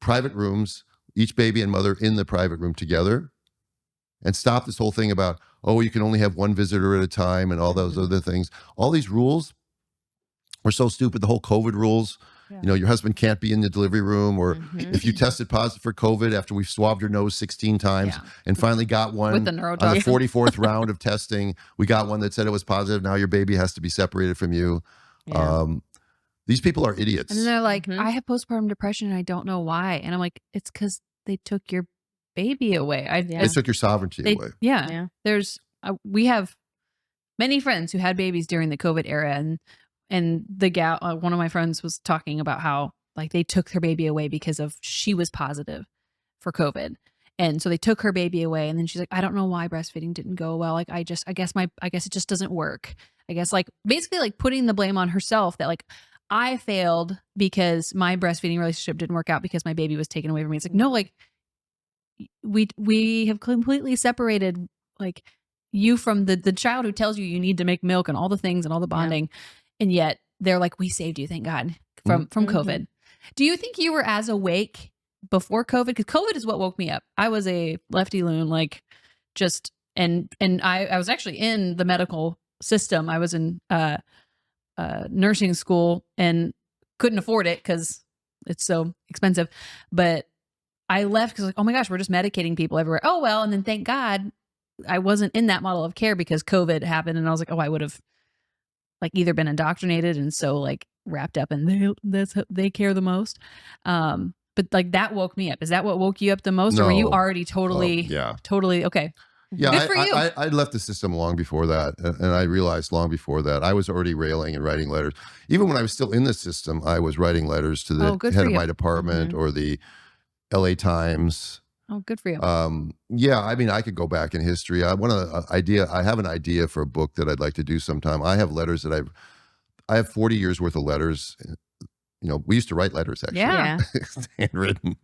S1: private rooms, each baby and mother in the private room together, and stop this whole thing about, oh, you can only have one visitor at a time and all those other things. All these rules were so stupid. The whole COVID rules, you know, your husband can't be in the delivery room, or if you tested positive for COVID after we've swabbed your nose 16 times and finally got one
S2: With the
S1: on the
S2: neurodoc.
S1: 44th round of testing, we got one that said it was positive. Now your baby has to be separated from you.
S3: Yeah.
S1: These people are idiots.
S2: And then they're like, I have postpartum depression and I don't know why. And I'm like, it's because they took your baby away.
S1: They took your sovereignty away.
S2: Yeah. There's, we have many friends who had babies during the COVID era. And the gal, one of my friends was talking about how like they took her baby away because of she was positive for COVID. And so they took her baby away. And then she's like, I don't know why breastfeeding didn't go well. Like, I guess it just doesn't work. I guess like basically like putting the blame on herself that like, I failed because my breastfeeding relationship didn't work out because my baby was taken away from me. It's like, no, like we have completely separated like you from the child who tells you need to make milk and all the things and all the bonding. And yet they're like, we saved you. Thank God from COVID. Do you think you were as awake before COVID? Because COVID is what woke me up. I was a lefty loon, like just, and I was actually in the medical system. I was in, nursing school and couldn't afford it because it's so expensive. But I left because like, oh my gosh, we're just medicating people everywhere. Oh, well. And then thank God I wasn't in that model of care because COVID happened. And I was like, oh, I would have like either been indoctrinated and so like wrapped up and they care the most. But like that woke me up. Is that what woke you up the most? Or were you already totally okay?
S1: Yeah,
S2: Good for you.
S1: I left the system long before that, and I realized long before that I was already railing and writing letters. Even when I was still in the system, I was writing letters to the head of my department or the LA Times.
S2: Oh, good for you.
S1: Yeah, I mean, I could go back in history. I have an idea for a book that I'd like to do sometime. I have letters that I have 40 years worth of letters. You know, we used to write letters actually.
S2: Yeah.
S1: Handwritten.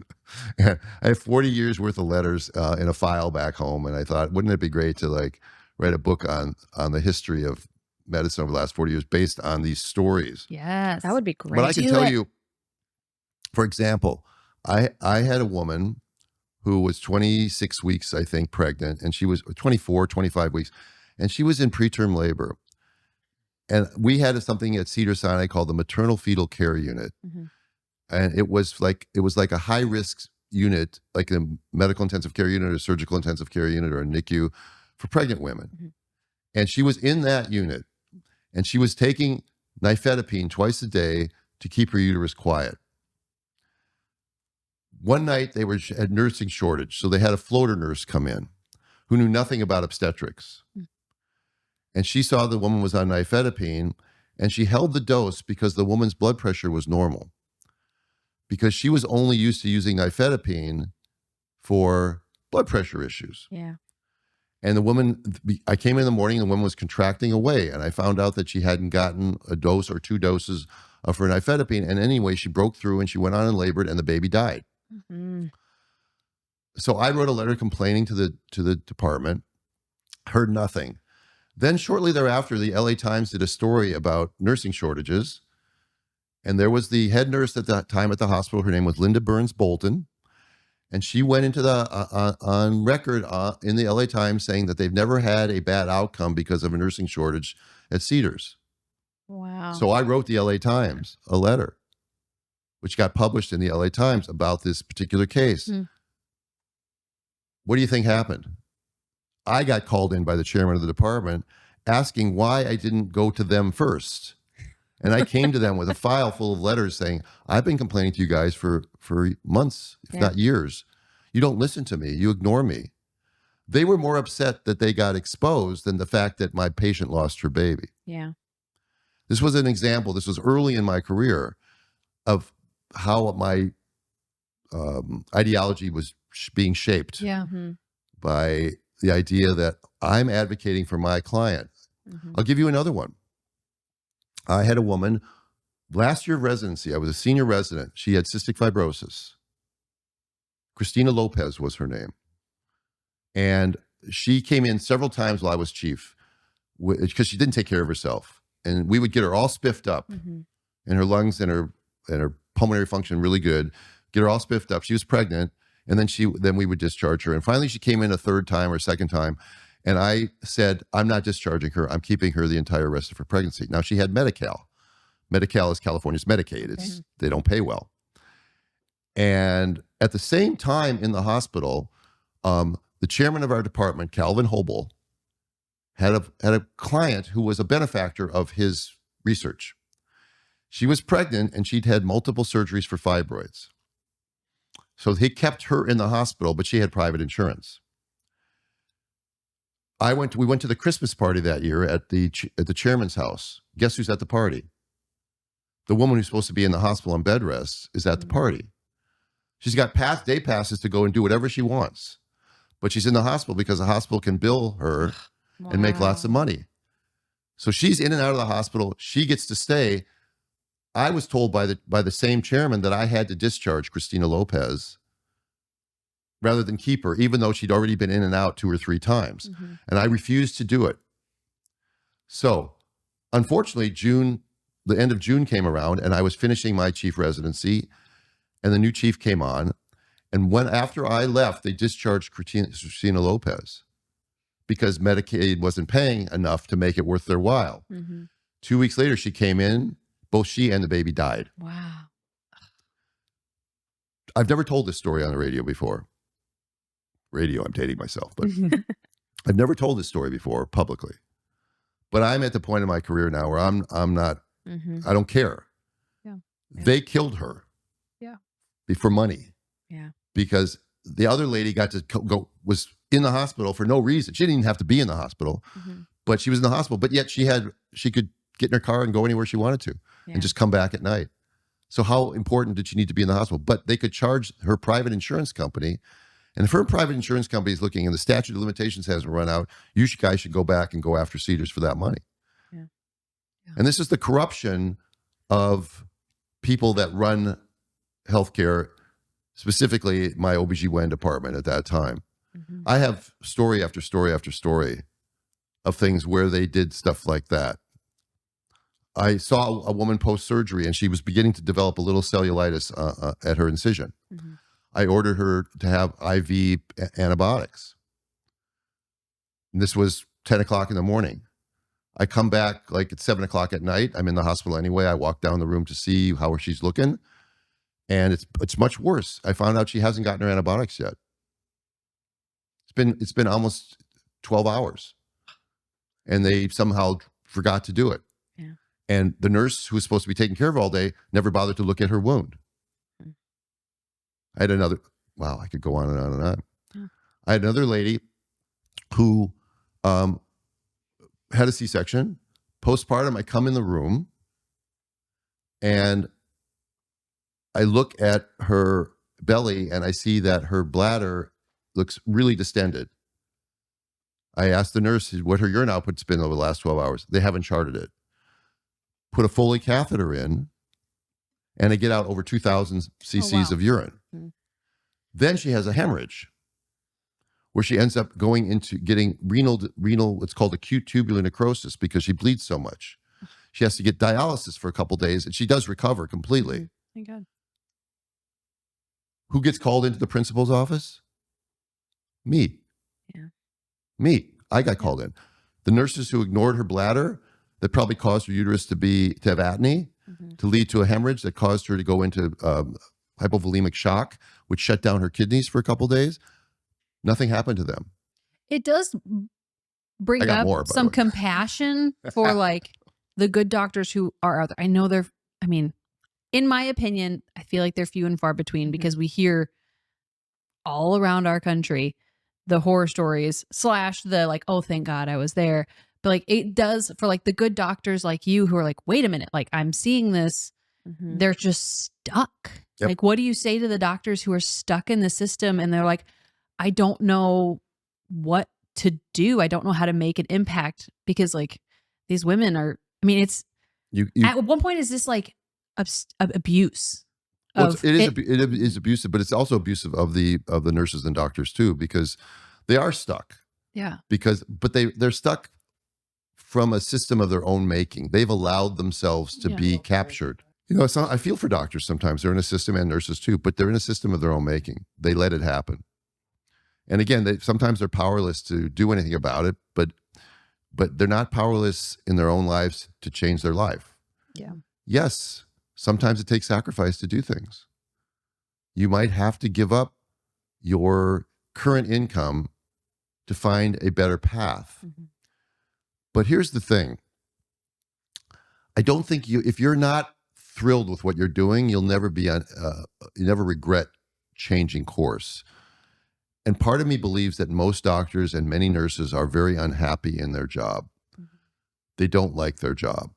S1: I have 40 years worth of letters in a file back home. And I thought, wouldn't it be great to like write a book on the history of medicine over the last 40 years based on these stories?
S2: Yes.
S3: That would be great.
S1: But I can tell you, for example, I had a woman who was 26 weeks, I think, pregnant, and she was 24, 25 weeks, and she was in preterm labor. And we had something at Cedars-Sinai called the Maternal Fetal Care Unit. And it was like a high-risk unit, like a medical intensive care unit or surgical intensive care unit or a NICU for pregnant women. And she was in that unit, and she was taking nifedipine twice a day to keep her uterus quiet. One night they had nursing shortage, so they had a floater nurse come in who knew nothing about obstetrics. And she saw the woman was on nifedipine, and she held the dose because the woman's blood pressure was normal. Because she was only used to using nifedipine for blood pressure issues.
S3: Yeah.
S1: And the woman, I came in the morning, the woman was contracting away, and I found out that she hadn't gotten a dose or 2 doses of her nifedipine. And anyway, she broke through and she went on and labored, and the baby died.
S3: Mm-hmm.
S1: So I wrote a letter complaining to the department, heard nothing. Then shortly thereafter, the LA Times did a story about nursing shortages. And there was the head nurse at that time at the hospital. Her name was Linda Burns Bolton. And she went into the on record in the LA Times saying that they've never had a bad outcome because of a nursing shortage at Cedars.
S3: Wow.
S1: So I wrote the LA Times a letter, which got published in the LA Times about this particular case.
S3: Mm.
S1: What do you think happened? I got called in by the chairman of the department asking why I didn't go to them first. And I came to them with a file full of letters saying, I've been complaining to you guys for months, if not years. You don't listen to me. You ignore me. They were more upset that they got exposed than the fact that my patient lost her baby.
S3: Yeah.
S1: This was an example. This was early in my career of how my ideology was being shaped by the idea that I'm advocating for my client. Mm-hmm. I'll give you another one. I had a woman, last year of residency, I was a senior resident. She had cystic fibrosis. Christina Lopez was her name. And she came in several times while I was chief because she didn't take care of herself. And we would get her all spiffed up and her lungs and her pulmonary function really good, get her all spiffed up. She was pregnant. And then we would discharge her. And finally she came in a third time or second time. And I said, I'm not discharging her. I'm keeping her the entire rest of her pregnancy. Now, she had Medi-Cal. Medi-Cal is California's Medicaid. They don't pay well. And at the same time in the hospital, the chairman of our department, Calvin Hobel, had a client who was a benefactor of his research. She was pregnant and she'd had multiple surgeries for fibroids. So he kept her in the hospital, but she had private insurance. We went to the Christmas party that year at the chairman's house. Guess who's at the party? The woman who's supposed to be in the hospital on bed rest is at the party. She's got day passes to go and do whatever she wants, but she's in the hospital because the hospital can bill her and make lots of money. So she's in and out of the hospital. She gets to stay. I was told by the same chairman that I had to discharge Christina Lopez rather than keep her, even though she'd already been in and out 2 or 3 times. Mm-hmm. And I refused to do it. So unfortunately, the end of June came around and I was finishing my chief residency and the new chief came on. And after I left, they discharged Christina Lopez because Medicaid wasn't paying enough to make it worth their while. Mm-hmm. 2 weeks later, she came in, both she and the baby died.
S3: Wow.
S1: I've never told this story on the radio before. I'm dating myself, but I've never told this story before publicly. But I'm at the point in my career now where I'm not, I don't care. Yeah. They killed her. Yeah. For money. Yeah. Because the other lady got to was in the hospital for no reason. She didn't even have to be in the hospital, but she was in the hospital. But yet she could get in her car and go anywhere she wanted to and just come back at night. So how important did she need to be in the hospital? But they could charge her private insurance company. And if her private insurance company is looking and the statute of limitations hasn't run out, you guys should go back and go after Cedars for that money. Yeah. Yeah. And this is the corruption of people that run healthcare, specifically my OBGYN department at that time. Mm-hmm. I have story after story after story of things where they did stuff like that. I saw a woman post-surgery and she was beginning to develop a little cellulitis at her incision. Mm-hmm. I ordered her to have IV antibiotics. And this was 10 o'clock in the morning. I come back like at 7 o'clock at night. I'm in the hospital anyway. I walk down the room to see how she's looking. And it's much worse. I found out she hasn't gotten her antibiotics yet. It's been almost 12 hours. And they somehow forgot to do it. Yeah. And the nurse who was supposed to be taking care of her all day never bothered to look at her wound. I had I could go on and on and on. Yeah. I had another lady who had a C-section. Postpartum, I come in the room and I look at her belly and I see that her bladder looks really distended. I asked the nurse what her urine output's been over the last 12 hours. They haven't charted it. Put a Foley catheter in, and they get out over 2,000 cc's of urine. Mm-hmm. Then she has a hemorrhage, where she ends up going into getting renal, what's called acute tubular necrosis, because she bleeds so much. She has to get dialysis for a couple days, and she does recover completely.
S3: Thank God.
S1: Who gets called into the principal's office? Me.
S3: Yeah.
S1: Me. I got called in. The nurses who ignored her bladder, that probably caused her uterus to have atony, to lead to a hemorrhage that caused her to go into hypovolemic shock, which shut down her kidneys for a couple days. Nothing happened to them.
S2: It does bring up some compassion for like the good doctors who are out there. I know in my opinion, I feel like they're few and far between, because we hear all around our country the horror stories / the like, oh, thank God I was there. But like, it does for like the good doctors like you who are like, wait a minute, like I'm seeing this. They're just stuck. Yep. Like, what do you say to the doctors who are stuck in the system and they're like, I don't know what to do. I don't know how to make an impact, because like these women are, it's at one point, is this like abuse?
S1: Well, it is abusive, but it's also abusive of the nurses and doctors too, because they are stuck.
S2: Yeah.
S1: But they're stuck from a system of their own making. They've allowed themselves to be captured. I feel for doctors sometimes. They're in a system, and nurses too, but they're in a system of their own making. They let it happen. And again, sometimes they're powerless to do anything about it, but they're not powerless in their own lives to change their life.
S2: Yeah.
S1: Yes, sometimes it takes sacrifice to do things. You might have to give up your current income to find a better path. But here's the thing. I don't think if you're not thrilled with what you're doing, you'll never you never regret changing course. And part of me believes that most doctors and many nurses are very unhappy in their job. They don't like their job.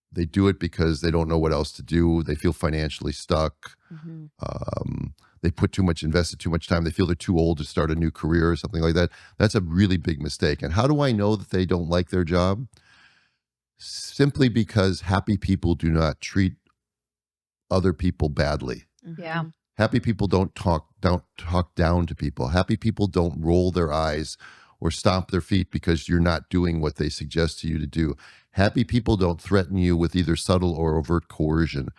S1: They do it because they don't know what else to do. They feel financially stuck. They invested too much time. They feel they're too old to start a new career or something like that. That's a really big mistake. And how do I know that they don't like their job? Simply because happy people do not treat other people badly.
S2: Yeah.
S1: Happy people don't talk down to people. Happy people don't roll their eyes or stomp their feet because you're not doing what they suggest to you to do. Happy people don't threaten you with either subtle or overt coercion.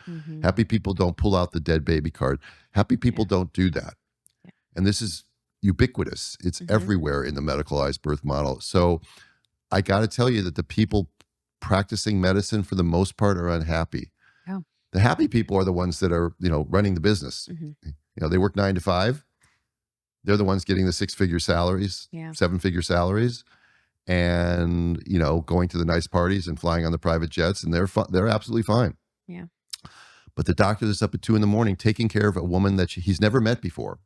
S1: Happy people don't pull out the dead baby card. Happy people don't do that. And this is ubiquitous. It's everywhere in the medicalized birth model. So I got to tell you that the people practicing medicine for the most part are unhappy.
S2: Yeah.
S1: The happy people are the ones that are, running the business. They work 9 to 5. They're the ones getting the 6-figure salaries, 7-figure salaries, and going to the nice parties and flying on the private jets, and they're absolutely fine.
S3: Yeah.
S1: But the doctor that's up at 2 a.m. taking care of a woman that he's never met before.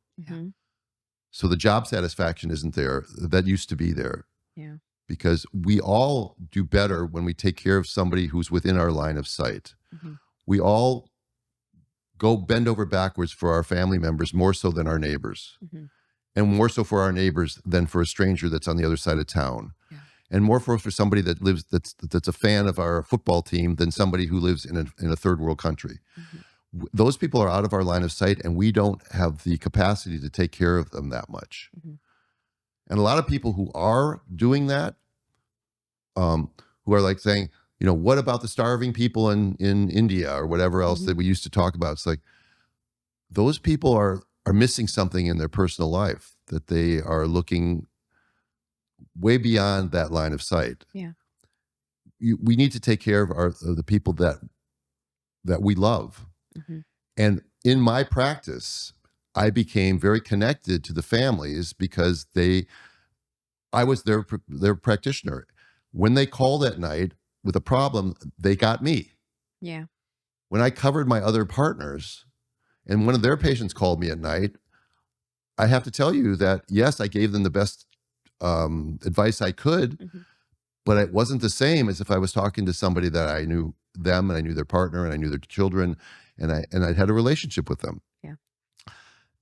S1: So the job satisfaction isn't there. That used to be there.
S3: Yeah.
S1: Because we all do better when we take care of somebody who's within our line of sight. We all go bend over backwards for our family members more so than our neighbors. And more so for our neighbors than for a stranger that's on the other side of town. And more for somebody that lives that's a fan of our football team than somebody who lives in a third world country. Those people are out of our line of sight, and we don't have the capacity to take care of them that much. And a lot of people who are doing that, who are like saying, what about the starving people in India or whatever else that we used to talk about? It's like, those people are missing something in their personal life, that they are looking way beyond that line of sight.
S3: Yeah.
S1: We need to take care of the people that we love. And in my practice, I became very connected to the families because I was their practitioner. When they called at night with a problem, they got me.
S3: Yeah.
S1: When I covered my other partners and one of their patients called me at night, I have to tell you that, yes, I gave them the best advice I could, but it wasn't the same as if I was talking to somebody that I knew them and I knew their partner and I knew their children and I had a relationship with them.
S3: Yeah.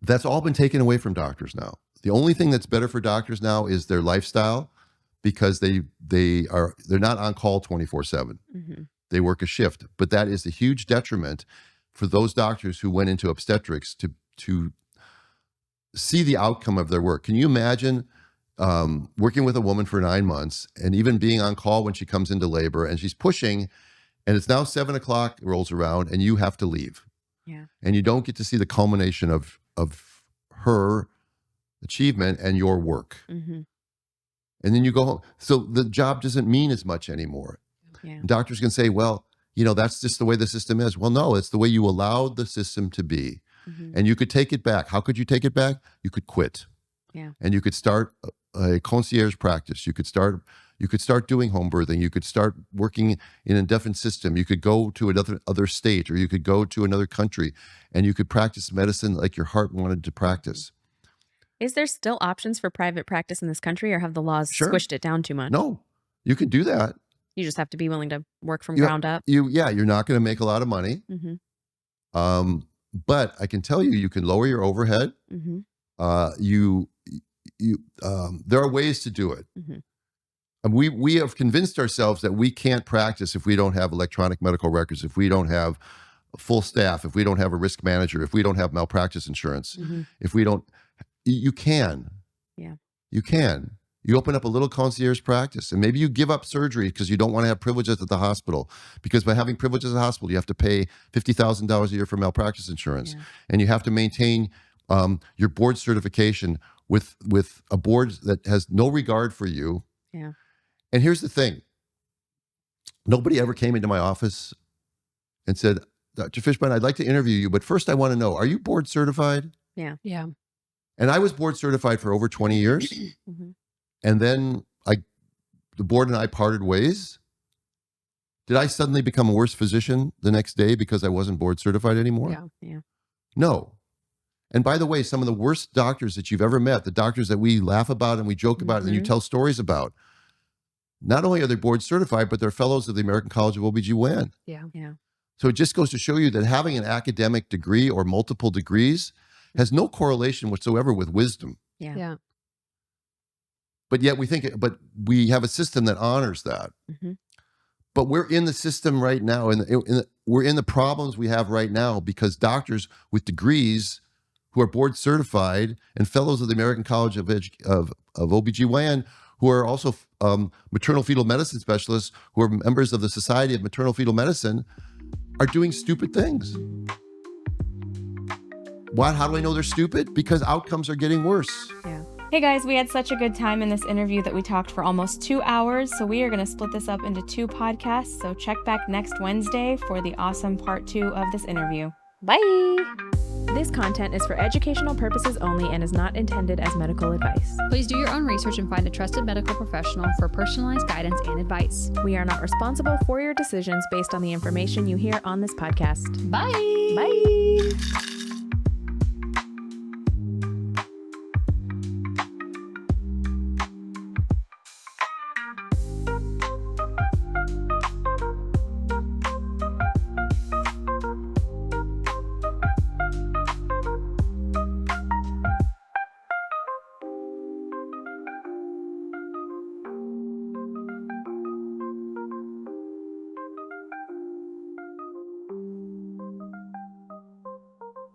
S1: That's all been taken away from doctors now. The only thing that's better for doctors now is their lifestyle, because they're not on call 24/7.
S3: Mm-hmm.
S1: They work a shift, but that is a huge detriment for those doctors who went into obstetrics to see the outcome of their work. Can you imagine working with a woman for 9 months and even being on call when she comes into labor and she's pushing, and it's now 7:00 rolls around and you have to leave.
S3: Yeah.
S1: And you don't get to see the culmination of her achievement and your work.
S3: Mm-hmm.
S1: And then you go home. So the job doesn't mean as much anymore.
S3: Yeah.
S1: And doctors can say, well, that's just the way the system is. Well, no, it's the way you allowed the system to be.
S3: Mm-hmm.
S1: And you could take it back. How could you take it back? You could quit.
S3: Yeah.
S1: And you could start a concierge practice. You could start doing home birthing. You could start working in a different system. You could go to another state, or you could go to another country, and you could practice medicine like your heart wanted to practice.
S3: Is there still options for private practice in this country, or have the laws squished it down too much?
S1: No, you can do that.
S3: You just have to be willing to work from ground up.
S1: You're not going to make a lot of money.
S3: Mm-hmm.
S1: But I can tell you can lower your overhead.
S3: Mm-hmm.
S1: There are ways to do it.
S3: Mm-hmm.
S1: And we have convinced ourselves that we can't practice if we don't have electronic medical records, if we don't have full staff, if we don't have a risk manager, if we don't have malpractice insurance,
S3: Mm-hmm.
S1: if we don't, you can.
S3: Yeah.
S1: You can. You open up a little concierge practice, and maybe you give up surgery because you don't want to have privileges at the hospital. Because by having privileges at the hospital, you have to pay $50,000 a year for malpractice insurance, and you have to maintain your board certification with a board that has no regard for you.
S3: Yeah.
S1: And here's the thing: nobody ever came into my office and said, "Dr. Fischbein, I'd like to interview you, but first I want to know, are you board certified?"
S3: Yeah.
S5: Yeah.
S1: And I was board certified for over 20 years.
S3: Mm-hmm.
S1: And then the board and I parted ways. Did I suddenly become a worse physician the next day because I wasn't board certified anymore?
S5: Yeah.
S3: Yeah.
S1: No. And by the way, some of the worst doctors that you've ever met, the doctors that we laugh about and we joke about and you tell stories about, not only are they board certified, but they're fellows of the American College of OBGYN.
S5: Yeah.
S3: Yeah.
S1: So it just goes to show you that having an academic degree or multiple degrees has no correlation whatsoever with wisdom.
S3: Yeah.
S5: Yeah.
S1: But yet but we have a system that honors that.
S3: Mm-hmm.
S1: But we're in the system right now, and we're in the problems we have right now because doctors with degrees who are board certified and fellows of the American College of OBGYN, who are also maternal fetal medicine specialists, who are members of the Society of Maternal Fetal Medicine, are doing stupid things. How do I know they're stupid? Because outcomes are getting worse.
S3: Yeah.
S6: Hey guys, we had such a good time in this interview that we talked for almost 2 hours, so we are going to split this up into 2 podcasts, so check back next Wednesday for the awesome part 2 of this interview. Bye!
S3: This content is for educational purposes only and is not intended as medical advice.
S5: Please do your own research and find a trusted medical professional for personalized guidance and advice.
S3: We are not responsible for your decisions based on the information you hear on this podcast.
S5: Bye!
S3: Bye!